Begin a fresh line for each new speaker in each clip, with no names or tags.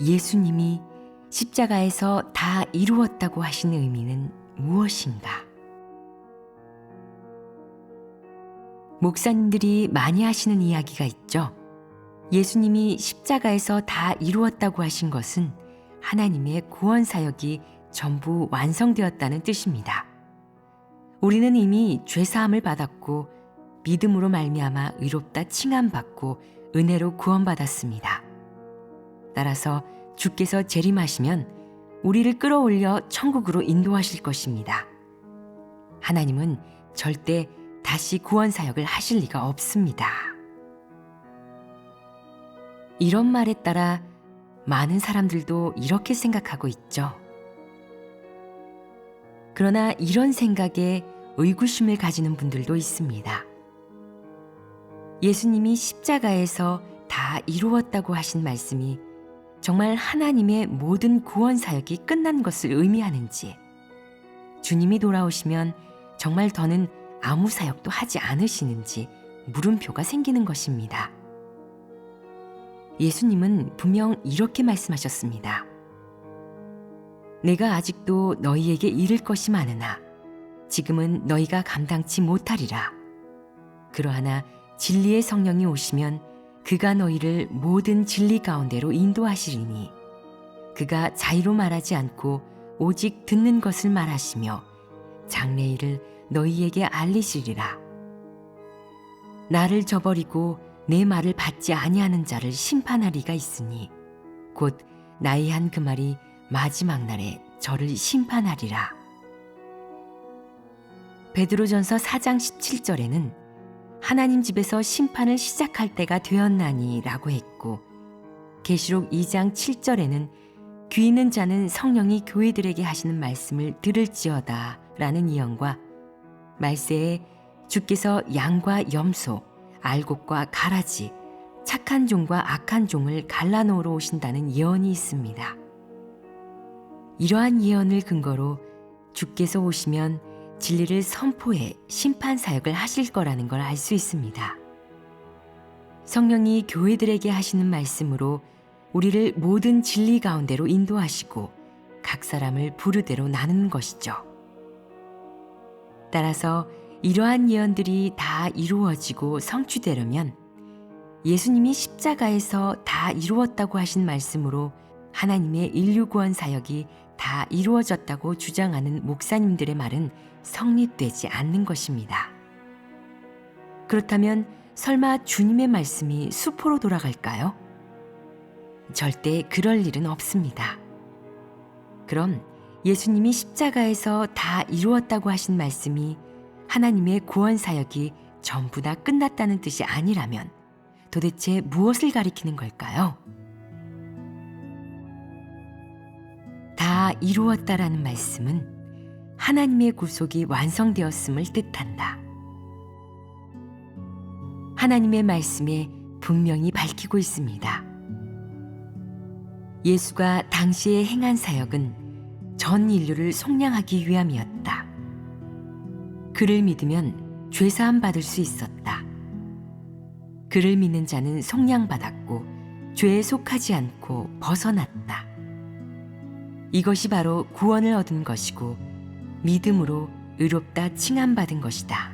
예수님이 십자가에서 다 이루었다고 하신 의미는 무엇인가? 목사님들이 많이 하시는 이야기가 있죠. 예수님이 십자가에서 다 이루었다고 하신 것은 하나님의 구원 사역이 전부 완성되었다는 뜻입니다. 우리는 이미 죄사함을 받았고 믿음으로 말미암아 의롭다 칭함받고 은혜로 구원받았습니다. 따라서 주께서 재림하시면 우리를 끌어올려 천국으로 인도하실 것입니다. 하나님은 절대 다시 구원 사역을 하실 리가 없습니다. 이런 말에 따라 많은 사람들도 이렇게 생각하고 있죠. 그러나 이런 생각에 의구심을 가지는 분들도 있습니다. 예수님이 십자가에서 다 이루었다고 하신 말씀이 정말 하나님의 모든 구원 사역이 끝난 것을 의미하는지, 주님이 돌아오시면 정말 더는 아무 사역도 하지 않으시는지 물음표가 생기는 것입니다. 예수님은 분명 이렇게 말씀하셨습니다. 내가 아직도 너희에게 이를 것이 많으나 지금은 너희가 감당치 못하리라. 그러하나 진리의 성령이 오시면 그가 너희를 모든 진리 가운데로 인도하시리니 그가 자의로 말하지 않고 오직 듣는 것을 말하시며 장래일을 너희에게 알리시리라. 나를 저버리고 내 말을 받지 아니하는 자를 심판하리가 있으니 곧 나의 한 그 말이 마지막 날에 저를 심판하리라. 베드로전서 4장 17절에는 하나님 집에서 심판을 시작할 때가 되었나니 라고 했고, 계시록 2장 7절에는 귀 있는 자는 성령이 교회들에게 하시는 말씀을 들을지어다 라는 예언과 말세에 주께서 양과 염소, 알곡과 가라지, 착한 종과 악한 종을 갈라놓으러 오신다는 예언이 있습니다. 이러한 예언을 근거로 주께서 오시면 진리를 선포해 심판 사역을 하실 거라는 걸 알 수 있습니다. 성령이 교회들에게 하시는 말씀으로 우리를 모든 진리 가운데로 인도하시고 각 사람을 부르대로 나누는 것이죠. 따라서 이러한 예언들이 다 이루어지고 성취되려면 예수님이 십자가에서 다 이루었다고 하신 말씀으로 하나님의 인류 구원 사역이 다 이루어졌다고 주장하는 목사님들의 말은 성립되지 않는 것입니다. 그렇다면 설마 주님의 말씀이 수포로 돌아갈까요? 절대 그럴 일은 없습니다. 그럼 예수님이 십자가에서 다 이루었다고 하신 말씀이 하나님의 구원 사역이 전부 다 끝났다는 뜻이 아니라면 도대체 무엇을 가리키는 걸까요? 다 이루었다라는 말씀은 하나님의 구속이 완성되었음을 뜻한다. 하나님의 말씀에 분명히 밝히고 있습니다. 예수가 당시에 행한 사역은 전 인류를 속량하기 위함이었다. 그를 믿으면 죄사함 받을 수 있었다. 그를 믿는 자는 속량받았고 죄에 속하지 않고 벗어났다. 이것이 바로 구원을 얻은 것이고 믿음으로 의롭다 칭함받은 것이다.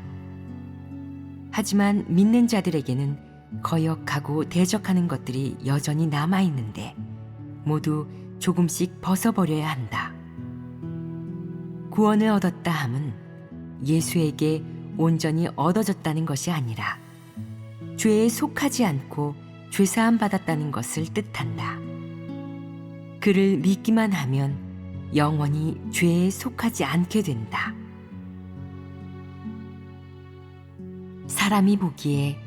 하지만 믿는 자들에게는 거역하고 대적하는 것들이 여전히 남아있는데 모두 조금씩 벗어버려야 한다. 구원을 얻었다 함은 예수에게 온전히 얻어졌다는 것이 아니라 죄에 속하지 않고 죄사함 받았다는 것을 뜻한다. 그를 믿기만 하면 영원히 죄에 속하지 않게 된다. 사람이 보기에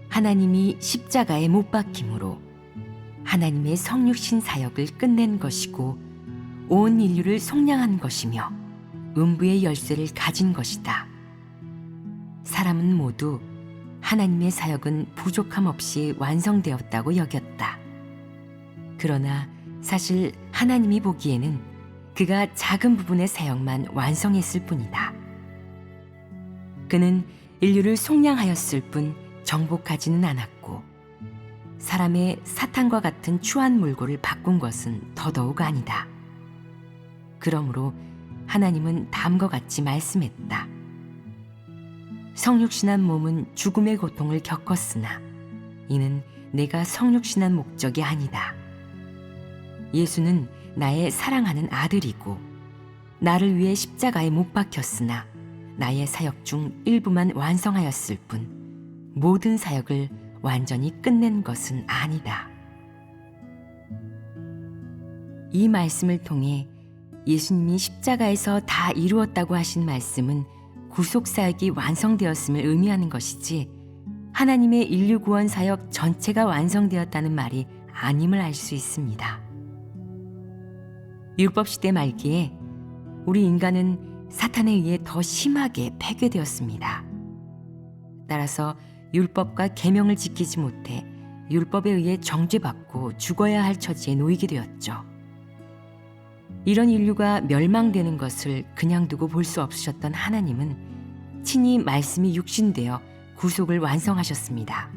하나님이 십자가에 못 박힘으로 하나님의 성육신 사역을 끝낸 것이고 온 인류를 속량한 것이며 음부의 열쇠를 가진 것이다. 사람은 모두 하나님의 사역은 부족함 없이 완성되었다고 여겼다. 그러나 사실 하나님이 보기에는 그가 작은 부분의 사역만 완성했을 뿐이다. 그는 인류를 속량하였을 뿐 정복하지는 않았고 사람의 사탄과 같은 추한 물고를 바꾼 것은 더더욱 아니다. 그러므로 하나님은 다음과 같이 말씀했다. 성육신한 몸은 죽음의 고통을 겪었으나 이는 내가 성육신한 목적이 아니다. 예수는 나의 사랑하는 아들이고 나를 위해 십자가에 못 박혔으나 나의 사역 중 일부만 완성하였을 뿐 모든 사역을 완전히 끝낸 것은 아니다. 이 말씀을 통해 예수님이 십자가에서 다 이루었다고 하신 말씀은 구속사역이 완성되었음을 의미하는 것이지 하나님의 인류 구원 사역 전체가 완성되었다는 말이 아님을 알 수 있습니다. 율법시대 말기에 우리 인간은 사탄에 의해 더 심하게 폐괴되었습니다. 따라서 율법과 계명을 지키지 못해 율법에 의해 정죄받고 죽어야 할 처지에 놓이게 되었죠. 이런 인류가 멸망되는 것을 그냥 두고 볼 수 없으셨던 하나님은 친히 말씀이 육신되어 구속을 완성하셨습니다.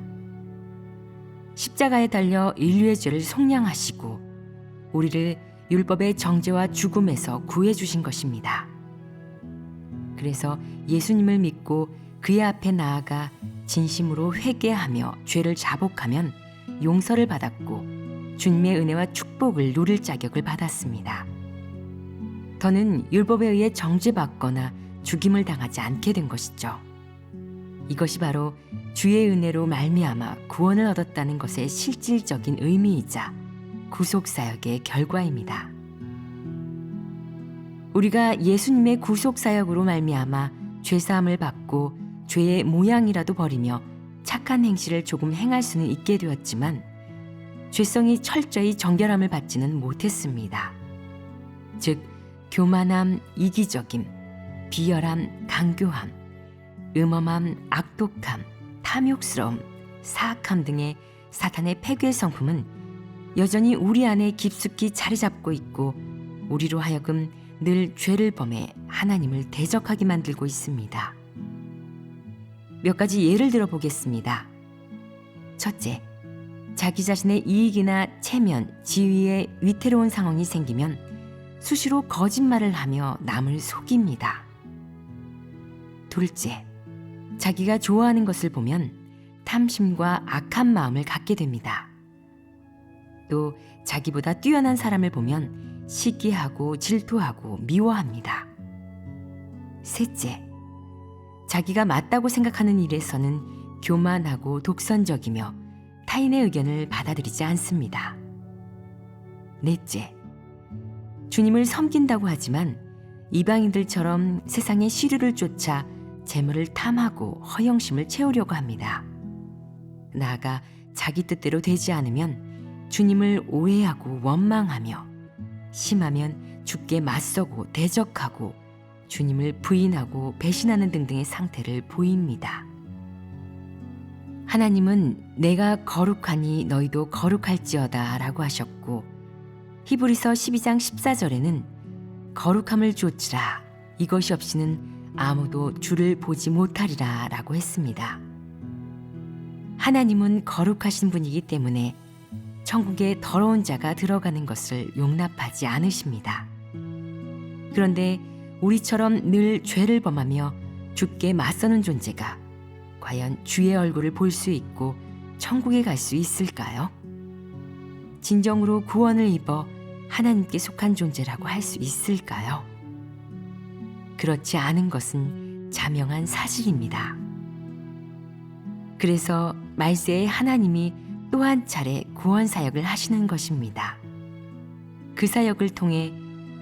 십자가에 달려 인류의 죄를 속량하시고 우리를 율법의 정죄와 죽음에서 구해 주신 것입니다. 그래서 예수님을 믿고 그의 앞에 나아가 진심으로 회개하며 죄를 자복하면 용서를 받았고 주님의 은혜와 축복을 누릴 자격을 받았습니다. 더는 율법에 의해 정죄받거나 죽임을 당하지 않게 된 것이죠. 이것이 바로 주의 은혜로 말미암아 구원을 얻었다는 것의 실질적인 의미이자 구속사역의 결과입니다. 우리가 예수님의 구속사역으로 말미암아 죄사함을 받고 죄의 모양이라도 버리며 착한 행실을 조금 행할 수는 있게 되었지만 죄성이 철저히 정결함을 받지는 못했습니다. 즉 교만함, 이기적임, 비열함, 강교함, 음험함, 악독함, 탐욕스러움, 사악함 등의 사탄의 폐괴 성품은 여전히 우리 안에 깊숙이 자리 잡고 있고 우리로 하여금 늘 죄를 범해 하나님을 대적하게 만들고 있습니다. 몇 가지 예를 들어 보겠습니다. 첫째, 자기 자신의 이익이나 체면, 지위에 위태로운 상황이 생기면 수시로 거짓말을 하며 남을 속입니다. 둘째, 자기가 좋아하는 것을 보면 탐심과 악한 마음을 갖게 됩니다. 또 자기보다 뛰어난 사람을 보면 시기하고 질투하고 미워합니다. 셋째, 자기가 맞다고 생각하는 일에서는 교만하고 독선적이며 타인의 의견을 받아들이지 않습니다. 넷째, 주님을 섬긴다고 하지만 이방인들처럼 세상의 시류를 쫓아 재물을 탐하고 허영심을 채우려고 합니다. 나아가 자기 뜻대로 되지 않으면 주님을 오해하고 원망하며 심하면 주께 맞서고 대적하고 주님을 부인하고 배신하는 등등의 상태를 보입니다. 하나님은 내가 거룩하니 너희도 거룩할지어다 라고 하셨고 히브리서 12장 14절에는 거룩함을 좇으라 이것이 없이는 아무도 주를 보지 못하리라 라고 했습니다. 하나님은 거룩하신 분이기 때문에 천국에 더러운 자가 들어가는 것을 용납하지 않으십니다. 그런데 우리처럼 늘 죄를 범하며 주께 맞서는 존재가 과연 주의 얼굴을 볼 수 있고 천국에 갈 수 있을까요? 진정으로 구원을 입어 하나님께 속한 존재라고 할 수 있을까요? 그렇지 않은 것은 자명한 사실입니다. 그래서 말세에 하나님이 또 한 차례 구원 사역을 하시는 것입니다. 그 사역을 통해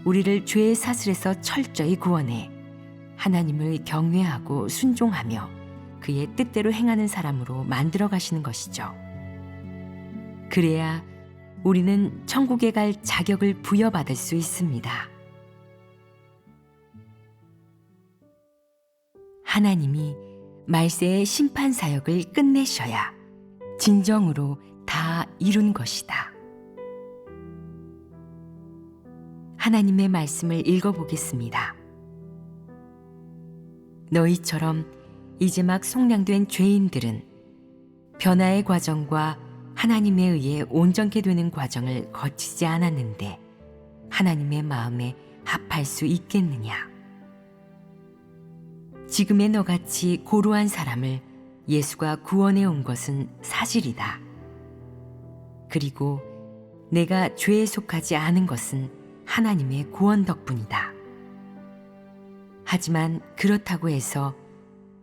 우리를 죄의 사슬에서 철저히 구원해 하나님을 경외하고 순종하며 그의 뜻대로 행하는 사람으로 만들어 가시는 것이죠. 그래야 우리는 천국에 갈 자격을 부여받을 수 있습니다. 하나님이 말세의 심판 사역을 끝내셔야 진정으로 다 이룬 것이다. 하나님의 말씀을 읽어보겠습니다. 너희처럼 이제 막 속량된 죄인들은 변화의 과정과 하나님에 의해 온전케 되는 과정을 거치지 않았는데 하나님의 마음에 합할 수 있겠느냐? 지금의 너같이 고루한 사람을 예수가 구원해 온 것은 사실이다. 그리고 내가 죄에 속하지 않은 것은 하나님의 구원 덕분이다. 하지만 그렇다고 해서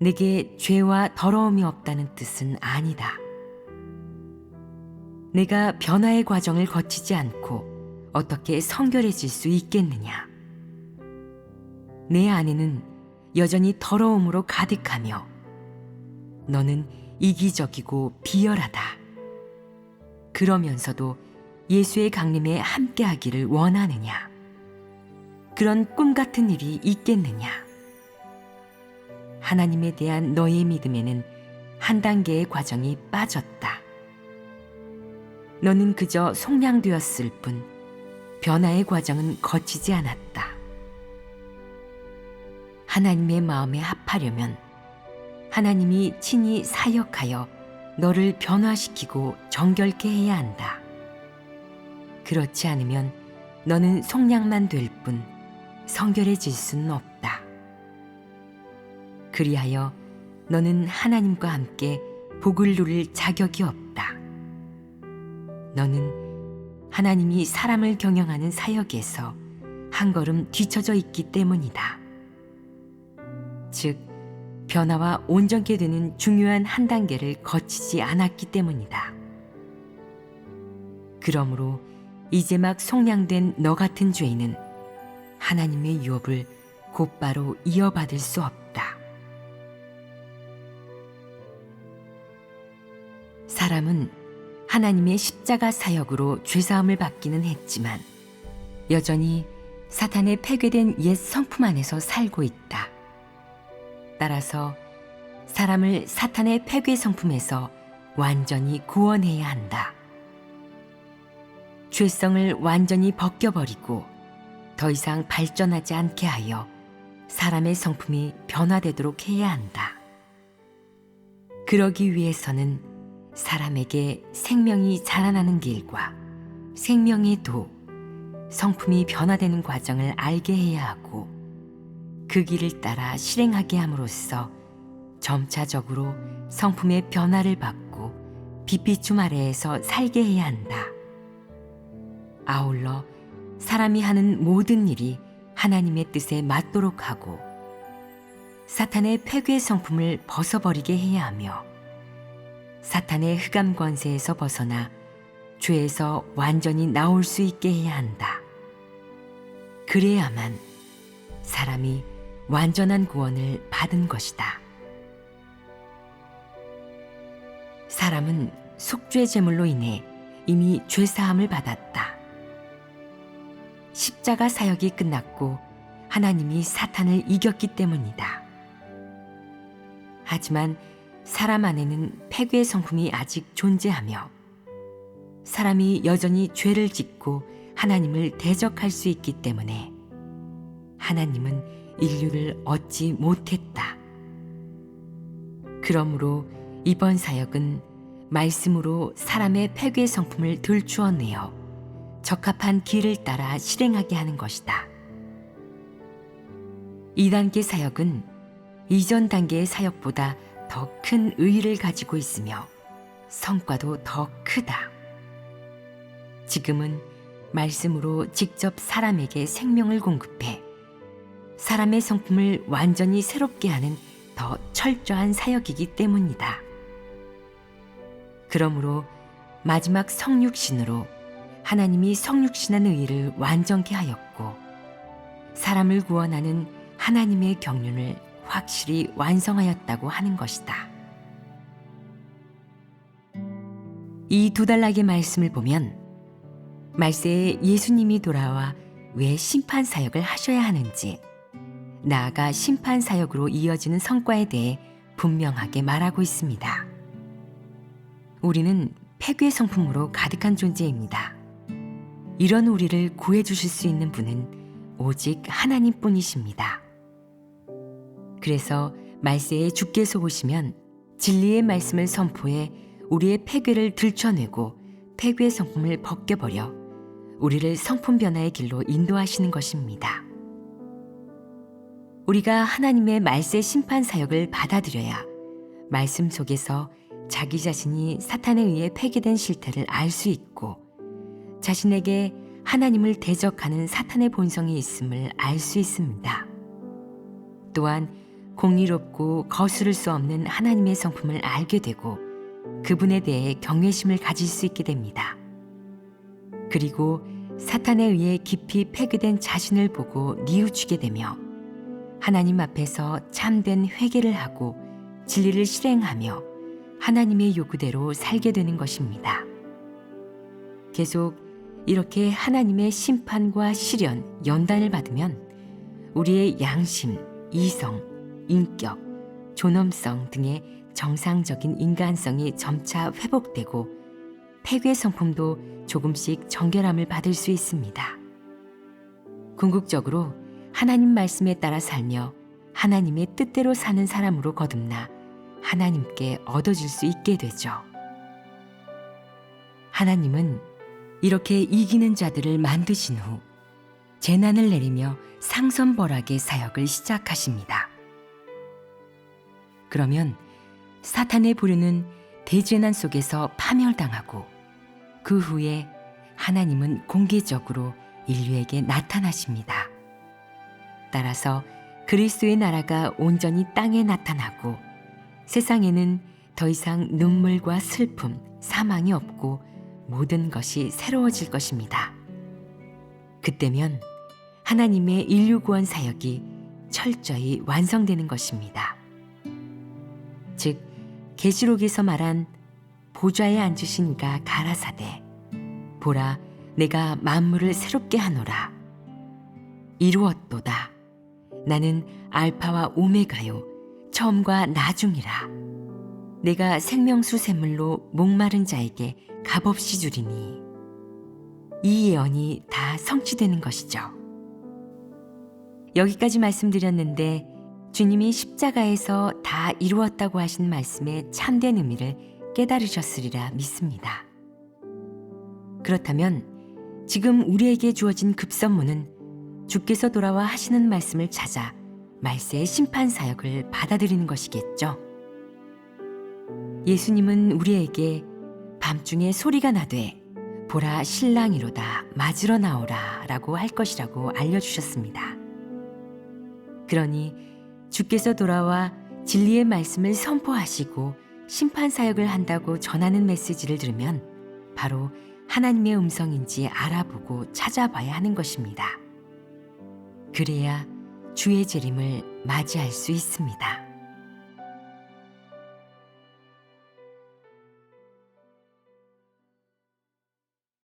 내게 죄와 더러움이 없다는 뜻은 아니다. 내가 변화의 과정을 거치지 않고 어떻게 성결해질 수 있겠느냐? 내 안에는 여전히 더러움으로 가득하며 너는 이기적이고 비열하다. 그러면서도 예수의 강림에 함께하기를 원하느냐? 그런 꿈 같은 일이 있겠느냐? 하나님에 대한 너의 믿음에는 한 단계의 과정이 빠졌다. 너는 그저 속량되었을 뿐 변화의 과정은 거치지 않았다. 하나님의 마음에 합하려면 하나님이 친히 사역하여 너를 변화시키고 정결케 해야 한다. 그렇지 않으면 너는 속량만 될 뿐 성결해질 수는 없다. 그리하여 너는 하나님과 함께 복을 누릴 자격이 없다. 너는 하나님이 사람을 경영하는 사역에서 한 걸음 뒤처져 있기 때문이다. 즉, 변화와 온전케 되는 중요한 한 단계를 거치지 않았기 때문이다. 그러므로 이제 막 속량된 너 같은 죄인은 하나님의 유업을 곧바로 이어받을 수 없다. 사람은 하나님의 십자가 사역으로 죄사함을 받기는 했지만 여전히 사탄의 폐괴된 옛 성품 안에서 살고 있다. 따라서 사람을 사탄의 폐괴 성품에서 완전히 구원해야 한다. 죄성을 완전히 벗겨버리고 더 이상 발전하지 않게 하여 사람의 성품이 변화되도록 해야 한다. 그러기 위해서는 사람에게 생명이 자라나는 길과 생명의 도, 성품이 변화되는 과정을 알게 해야 하고 그 길을 따라 실행하게 함으로써 점차적으로 성품의 변화를 받고 빛비춤 아래에서 살게 해야 한다. 아울러 사람이 하는 모든 일이 하나님의 뜻에 맞도록 하고 사탄의 폐괴 성품을 벗어버리게 해야 하며 사탄의 흑암 권세에서 벗어나 죄에서 완전히 나올 수 있게 해야 한다. 그래야만 사람이 완전한 구원을 받은 것이다. 사람은 속죄 제물로 인해 이미 죄사함을 받았다. 십자가 사역이 끝났고 하나님이 사탄을 이겼기 때문이다. 하지만 사람 안에는 폐괴의 성품이 아직 존재하며 사람이 여전히 죄를 짓고 하나님을 대적할 수 있기 때문에 하나님은 인류를 얻지 못했다. 그러므로 이번 사역은 말씀으로 사람의 폐괴의 성품을 들추어내어 적합한 길을 따라 실행하게 하는 것이다. 2단계 사역은 이전 단계의 사역보다 더 큰 의의를 가지고 있으며 성과도 더 크다. 지금은 말씀으로 직접 사람에게 생명을 공급해 사람의 성품을 완전히 새롭게 하는 더 철저한 사역이기 때문이다. 그러므로 마지막 성육신으로 하나님이 성육신한 의의를 완전케 하였고 사람을 구원하는 하나님의 경륜을 확실히 완성하였다고 하는 것이다. 이 두 단락의 말씀을 보면 말세에 예수님이 돌아와 왜 심판 사역을 하셔야 하는지, 나아가 심판 사역으로 이어지는 성과에 대해 분명하게 말하고 있습니다. 우리는 폐괴 성품으로 가득한 존재입니다. 이런 우리를 구해주실 수 있는 분은 오직 하나님뿐이십니다. 그래서 말세에 주께서 오시면 진리의 말씀을 선포해 우리의 폐괴를 들춰내고 폐괴의 성품을 벗겨버려 우리를 성품 변화의 길로 인도하시는 것입니다. 우리가 하나님의 말세 심판 사역을 받아들여야 말씀 속에서 자기 자신이 사탄에 의해 폐괴된 실태를 알 수 있고 자신에게 하나님을 대적하는 사탄의 본성이 있음을 알 수 있습니다. 또한 공의롭고 거스를 수 없는 하나님의 성품을 알게 되고 그분에 대해 경외심을 가질 수 있게 됩니다. 그리고 사탄에 의해 깊이 폐괴된 자신을 보고 뉘우치게 되며 하나님 앞에서 참된 회개를 하고 진리를 실행하며 하나님의 요구대로 살게 되는 것입니다. 계속 이렇게 하나님의 심판과 시련, 연단을 받으면 우리의 양심, 이성, 인격, 존엄성 등의 정상적인 인간성이 점차 회복되고 폐괴 성품도 조금씩 정결함을 받을 수 있습니다. 궁극적으로 하나님 말씀에 따라 살며 하나님의 뜻대로 사는 사람으로 거듭나 하나님께 얻어질 수 있게 되죠. 하나님은 이렇게 이기는 자들을 만드신 후 재난을 내리며 상선벌하게 사역을 시작하십니다. 그러면 사탄의 부류는 대재난 속에서 파멸당하고 그 후에 하나님은 공개적으로 인류에게 나타나십니다. 따라서 그리스도의 나라가 온전히 땅에 나타나고 세상에는 더 이상 눈물과 슬픔, 사망이 없고 모든 것이 새로워질 것입니다. 그때면 하나님의 인류 구원 사역이 철저히 완성되는 것입니다. 즉 계시록에서 말한 보좌에 앉으신 이가 가라사대 보라 내가 만물을 새롭게 하노라 이루었도다 나는 알파와 오메가요 처음과 나중이라 내가 생명수 샘물로 목마른 자에게 값없이 주리니 이 예언이 다 성취되는 것이죠. 여기까지 말씀드렸는데 주님이 십자가에서 다 이루었다고 하신 말씀의 참된 의미를 깨달으셨으리라 믿습니다. 그렇다면 지금 우리에게 주어진 급선무는 주께서 돌아와 하시는 말씀을 찾아 말세의 심판 사역을 받아들이는 것이겠죠. 예수님은 우리에게 밤중에 소리가 나되 보라 신랑이로다 맞으러 나오라 라고 할 것이라고 알려주셨습니다. 그러니 주께서 돌아와 진리의 말씀을 선포하시고 심판 사역을 한다고 전하는 메시지를 들으면 바로 하나님의 음성인지 알아보고 찾아봐야 하는 것입니다. 그래야 주의 재림을 맞이할 수 있습니다.